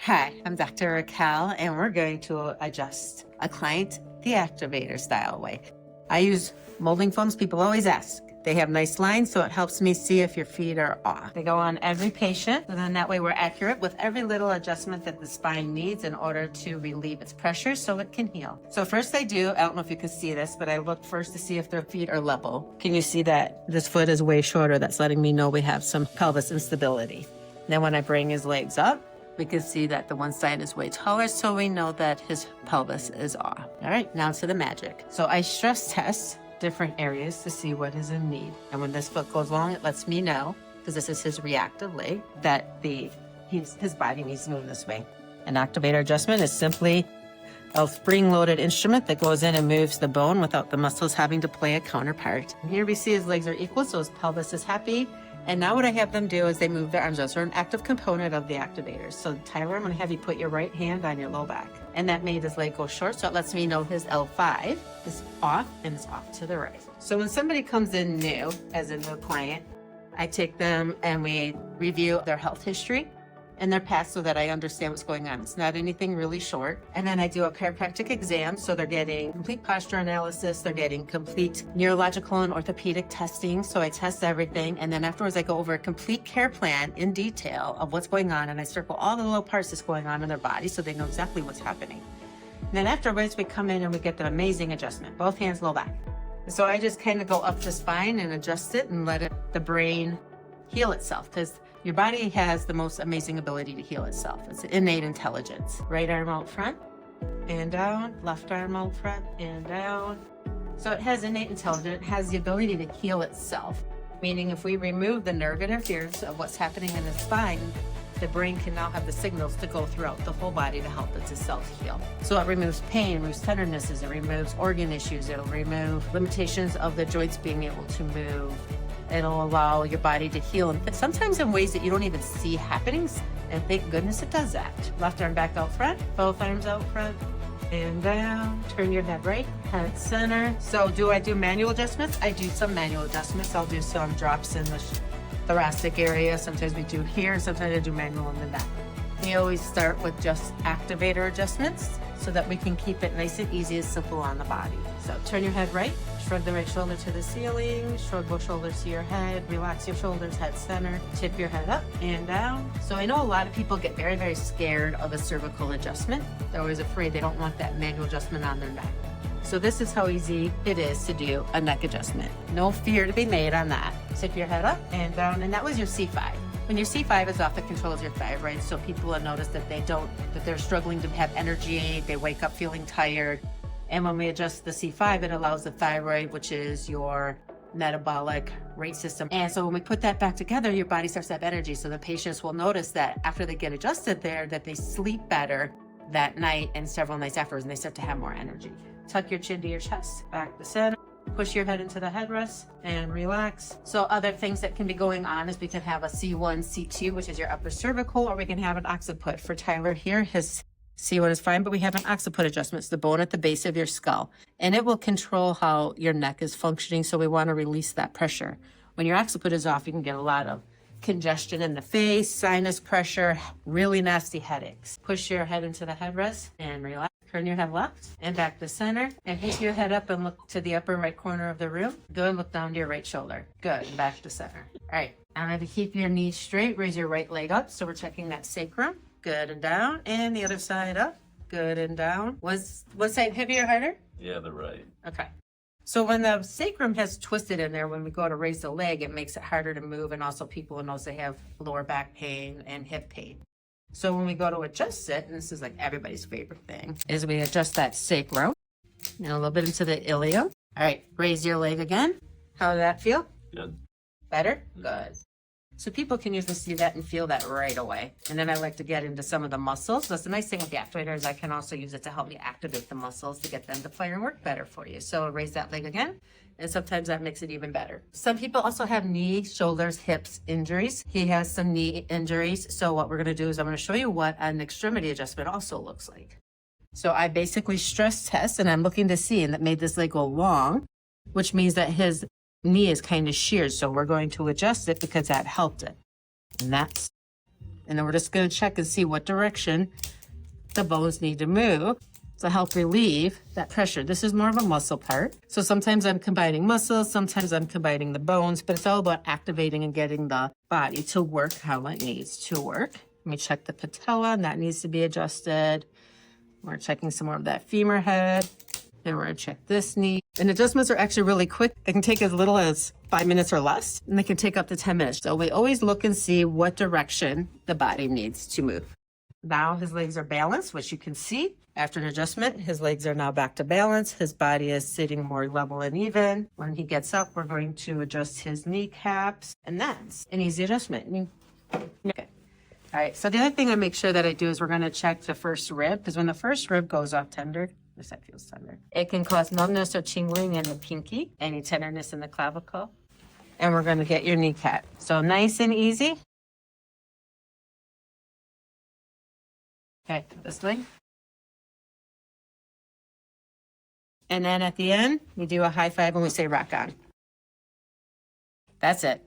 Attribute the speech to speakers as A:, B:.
A: Hi, I'm Dr. Raquel, and we're going to adjust a client the activator style way. I use molding foams. People always ask. They have nice lines, so it helps me see if your feet are off. They go on every patient, and then that way we're accurate with every little adjustment that the spine needs in order to relieve its pressure so it can heal. So first I don't know if you can see this, but I look first to see if their feet are level. Can you see that this foot is way shorter? That's letting me know we have some pelvis instability. Then when I bring his legs up, we can see that the one side is way taller, so we know that his pelvis is off. All right, now to the magic. So I stress test different areas to see what is in need. And when this foot goes long, it lets me know, because this is his reactive leg, that his body needs to move this way. An activator adjustment is simply a spring-loaded instrument that goes in and moves the bone without the muscles having to play a counterpart. And here we see his legs are equal, so his pelvis is happy. And now what I have them do is they move their arms out. So they're an active component of the activators. So Tyler, I'm gonna have you put your right hand on your low back. And that made his leg go short, so it lets me know his L5 is off and it's off to the right. So when somebody comes in new, as a new client, I take them and we review their health history and their past so that I understand what's going on. It's not anything really short. And then I do a chiropractic exam. So they're getting complete posture analysis. They're getting complete neurological and orthopedic testing. So I test everything. And then afterwards I go over a complete care plan in detail of what's going on. And I circle all the little parts that's going on in their body so they know exactly what's happening. And then afterwards we come in and we get the amazing adjustment, both hands low back. So I just kind of go up the spine and adjust it and let the brain heal itself, because your body has the most amazing ability to heal itself. It's innate intelligence. Right arm out front and down, left arm out front and down. So it has innate intelligence. It has the ability to heal itself, meaning if we remove the nerve interference of what's happening in the spine, the brain can now have the signals to go throughout the whole body to help it to self-heal. So it removes pain, removes tendernesses, it removes organ issues, it'll remove limitations of the joints being able to move. It'll allow your body to heal, and sometimes in ways that you don't even see happening, and thank goodness it does that. Left arm back out front, both arms out front and down. Turn your head right, head center. So do I do manual adjustments? I do some manual adjustments. I'll do some drops in the thoracic area. Sometimes we do here, sometimes I do manual in the neck. We always start with just activator adjustments so that we can keep it nice and easy and simple on the body. So turn your head right, shrug the right shoulder to the ceiling, shrug both shoulders to your head, relax your shoulders, head center, tip your head up and down. So I know a lot of people get very, very scared of a cervical adjustment. They're always afraid, they don't want that manual adjustment on their neck. So this is how easy it is to do a neck adjustment. No fear to be made on that. Tip your head up and down, and that was your C5. When your C5 is off, it controls your thyroid. So people have noticed that they're struggling to have energy, they wake up feeling tired. And when we adjust the C5, it allows the thyroid, which is your metabolic rate system. And so when we put that back together, your body starts to have energy. So the patients will notice that after they get adjusted there, that they sleep better that night and several nights afterwards, and they start to have more energy. Tuck your chin to your chest, back to center. Push your head into the headrest and relax. So other things that can be going on is we can have a C1, C2, which is your upper cervical, or we can have an occiput. For Tyler here, his C1 is fine, but we have an occiput adjustment. It's the bone at the base of your skull, and it will control how your neck is functioning. So we want to release that pressure. When your occiput is off, you can get a lot of congestion in the face, sinus pressure, really nasty headaches. Push your head into the headrest and relax. Turn your head left and back to center, and pick your head up and look to the upper right corner of the room. Good, look down to your right shoulder. Good, and back to center. All right, I'm going to keep your knees straight, raise your right leg up. So we're checking that sacrum. Good, and down, and the other side up. Good, and down. Was side heavier or harder?
B: Yeah, the right.
A: Okay. So when the sacrum has twisted in there, when we go to raise the leg, it makes it harder to move, and also people will notice they have lower back pain and hip pain. So when we go to adjust it, and this is like everybody's favorite thing, is we adjust that sacrum and a little bit into the ilium. All right, raise your leg again. How did that feel?
B: Good.
A: Better? Good. So people can usually see that and feel that right away. And then I like to get into some of the muscles. That's the nice thing with the activator is I can also use it to help me activate the muscles to get them to fire and work better for you. So raise that leg again. And sometimes that makes it even better. Some people also have knee, shoulders, hips injuries. He has some knee injuries. So what we're going to do is I'm going to show you what an extremity adjustment also looks like. So I basically stress test, and I'm looking to see, and that made this leg go long, which means that his knee is kind of sheared. So we're going to adjust it because that helped it. And And then we're just going to check and see what direction the bones need to move to help relieve that pressure. This is more of a muscle part. So sometimes I'm combining muscles, sometimes I'm combining the bones, but it's all about activating and getting the body to work how it needs to work. Let me check the patella, and that needs to be adjusted. We're checking some more of that femur head. And we're gonna check this knee. And adjustments are actually really quick. They can take as little as 5 minutes or less, and they can take up to 10 minutes. So we always look and see what direction the body needs to move. Now his legs are balanced, which you can see. After an adjustment, his legs are now back to balance. His body is sitting more level and even. When he gets up, we're going to adjust his kneecaps, and that's an easy adjustment. Okay. All right, so the other thing I make sure that I do is we're gonna check the first rib, because when the first rib goes off tender, yes, that feels tender, it can cause numbness or tingling in the pinky, any tenderness in the clavicle. And we're gonna get your kneecap. So nice and easy. Okay, this way. And then at the end, we do a high five and we say rock on. That's it.